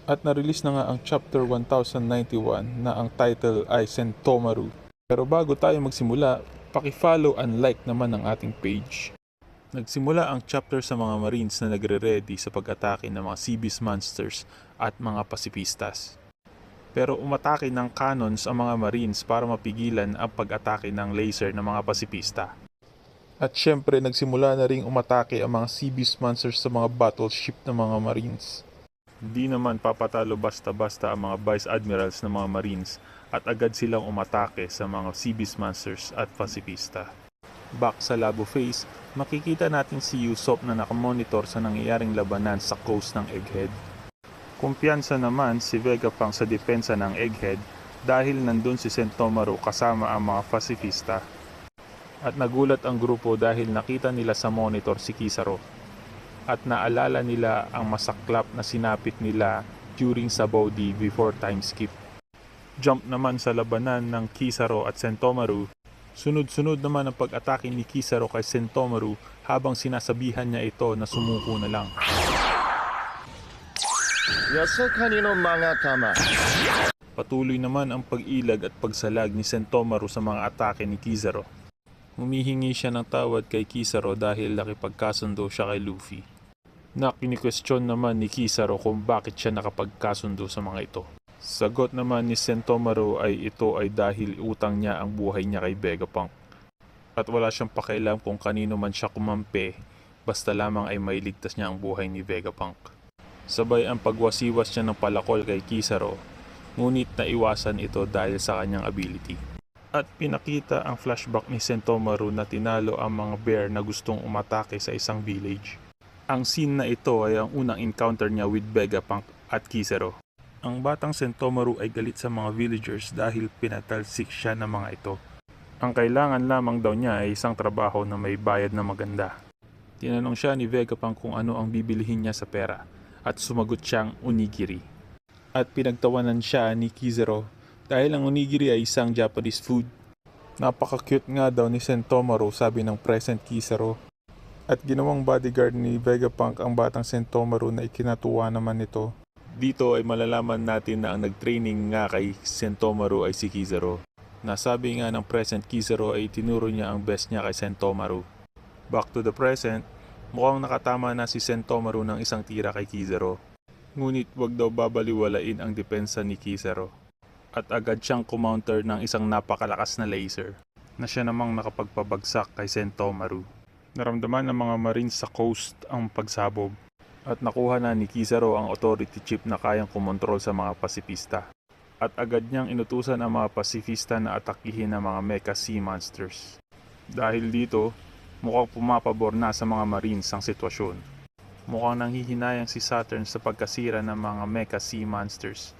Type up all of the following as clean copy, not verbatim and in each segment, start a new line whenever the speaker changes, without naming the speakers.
At na-release na nga ang Chapter 1091 na ang title ay Sentomaru. Pero bago tayo magsimula, paki-follow and like naman ang ating page. Nagsimula ang chapter sa mga Marines na nagre-ready sa pag-atake ng mga sea beast monsters at mga pasifistas. Pero umatake ng cannons ang mga Marines para mapigilan ang pag-atake ng laser ng mga pasifista. At syempre nagsimula na ring umatake ang mga sea beast monsters sa mga battleship ng mga Marines. Hindi naman papatalo basta-basta ang mga vice admirals ng mga Marines at agad silang umatake sa mga sea beast monsters at pasifista. Back sa labo phase, makikita natin si Usopp na nakamonitor sa nangyayaring labanan sa coast ng Egghead. Kumpiyansa naman si Vegapunk sa depensa ng Egghead dahil nandun si Sentomaru kasama ang mga pasifista. At nagulat ang grupo dahil nakita nila sa monitor si Kizaru. At naalala nila ang masaklap na sinapit nila during sa Body before time skip. Jump naman sa labanan ng Kizaru at Sentomaru. Sunod-sunod naman ang pag-atake ni Kizaru kay Sentomaru habang sinasabihan niya ito na sumuko na lang.
Yasakani no mga tama.
Patuloy naman ang pag-ilag at pagsalag ni Sentomaru sa mga atake ni Kizaru. Humihingi siya ng tawad kay Kizaru dahil nakipagkasundo siya kay Luffy. Na kini-question naman ni Kizaru kung bakit siya nakapagkasundo sa mga ito. Sagot naman ni Sentomaru ay ito ay dahil utang niya ang buhay niya kay Vegapunk. At wala siyang pakialam kung kanino man siya kumampi, basta lamang ay mailigtas niya ang buhay ni Vegapunk. Sabay ang pagwasiwas niya ng palakol kay Kizaru, ngunit naiwasan ito dahil sa kanyang ability. At pinakita ang flashback ni Sentomaru na tinalo ang mga bear na gustong umatake sa isang village. Ang scene na ito ay ang unang encounter niya with Vegapunk at Kizaru. Ang batang Sentomaru ay galit sa mga villagers dahil pinatalsik siya ng mga ito. Ang kailangan lamang daw niya ay isang trabaho na may bayad na maganda. Tinanong siya ni Vegapunk kung ano ang bibilihin niya sa pera at sumagot siyang onigiri. At pinagtawanan siya ni Kizaru dahil ang onigiri ay isang Japanese food. Napaka-cute nga daw ni Sentomaru, sabi ng present Kizaru. At ginawang bodyguard ni Vegapunk ang batang Sentomaru na ikinatuwa naman nito. Dito ay malalaman natin na ang nag-training nga kay Sentomaru ay si Kizaru. Nasabi nga ng present Kizaru ay tinuro niya ang best niya kay Sentomaru. Back to the present, mukhang nakatama na si Sentomaru ng isang tira kay Kizaru. Ngunit wag daw babaliwalain ang depensa ni Kizaru. At agad siyang kumounter ng isang napakalakas na laser na siya namang nakapagpabagsak kay Sentomaru. Naramdaman ng mga Marines sa coast ang pagsabog at nakuha na ni Kizaru ang authority chip na kayang kumontrol sa mga pasifista. At agad niyang inutusan ang mga pasifista na atakihin ang mga mecha sea monsters. Dahil dito, mukhang pumapabor na sa mga Marines ang sitwasyon. Mukhang nanghihinayang si Saturn sa pagkasira ng mga mecha sea monsters.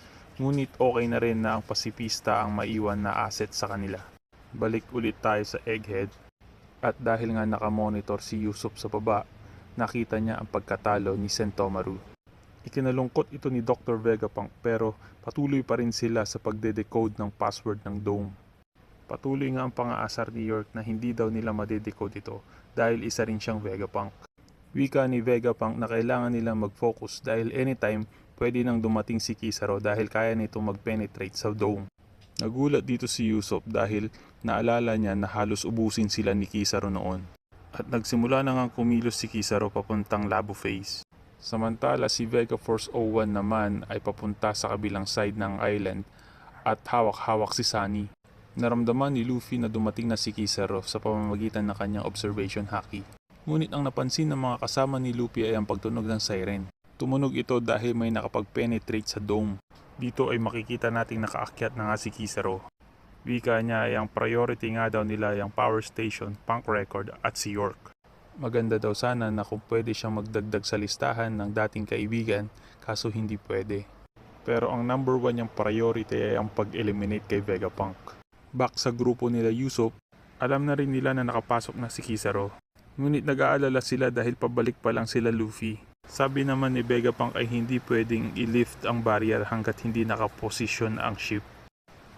Ngunit okay na rin na ang pasifista ang maiwan na asset sa kanila. Balik ulit tayo sa Egghead. At dahil nga nakamonitor si Usopp sa baba, nakita niya ang pagkatalo ni Sentomaru. Ikinalungkot ito ni Dr. Vegapunk pero patuloy pa rin sila sa pagde-decode ng password ng Dome. Patuloy nga ang pang-aasar ni York na hindi daw nila madedecode ito dahil isa rin siyang Vegapunk. Wika ni Vegapunk na kailangan nilang mag-focus dahil anytime pwede nang dumating si Kizaru dahil kaya nito mag-penetrate sa Dome. Nagulat dito si Usopp dahil naalala niya na halos ubusin sila ni Kizaru noon. At nagsimula na ngang kumilos si Kizaru papuntang labo phase. Samantala si Vega Force 01 naman ay papunta sa kabilang side ng island at hawak-hawak si Sunny. Naramdaman ni Luffy na dumating na si Kizaru sa pamamagitan ng kanyang observation haki. Ngunit ang napansin ng mga kasama ni Luffy ay ang pagtunog ng siren. Tumunog ito dahil may nakapag-penetrate sa dome. Dito ay makikita nating nakaakyat na nga si Kizaru. Wika niya ay ang priority nga daw nila yung Power Station, Punk Record at si York. Maganda daw sana na kung pwede siyang magdagdag sa listahan ng dating kaibigan, kaso hindi pwede. Pero ang number 1 niyang priority ay ang pag-eliminate kay Vegapunk. Back sa grupo nila Usopp, alam na rin nila na nakapasok na si Kizaru. Ngunit nag-aalala sila dahil pabalik pa lang sila Luffy. Sabi naman ni Vegapunk ay hindi pwedeng i-lift ang barrier hanggat hindi nakaposisyon ang ship.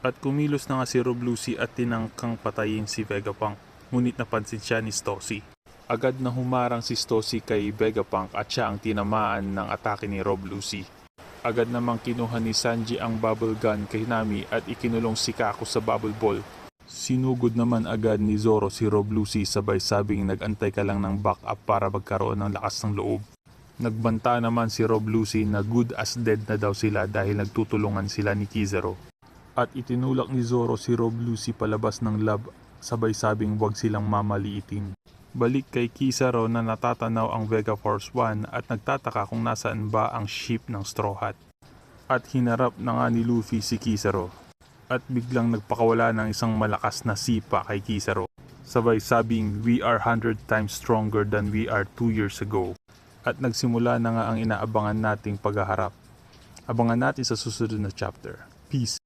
At kumilos na nga si Rob Lucy at tinangkang patayin si Vegapunk. Ngunit napansin siya ni Stossy. Agad na humarang si Stossy kay Vegapunk at siya ang tinamaan ng atake ni Rob Lucy. Agad namang kinuha ni Sanji ang bubble gun kay Nami at ikinulong si Kaku sa bubble ball. Sinugod naman agad ni Zoro si Rob Lucy sabay sabing nag-antay ka lang ng backup para magkaroon ng lakas ng loob. Nagbanta naman si Rob Lucy na good as dead na daw sila dahil nagtutulungan sila ni Kizaru. At itinulak ni Zoro si Rob Lucy palabas ng lab sabay sabing huwag silang mamaliitin. Balik kay Kizaru na natatanaw ang Vega Force 1 at nagtataka kung nasaan ba ang ship ng Straw Hat. At hinarap na nga ni Luffy si Kizaru. At biglang nagpakawala ng isang malakas na sipa kay Kizaru. Sabay sabing we are 100 times stronger than we are 2 years ago. At nagsimula na nga ang inaabangan nating paghaharap. Abangan natin sa susunod na chapter. Peace!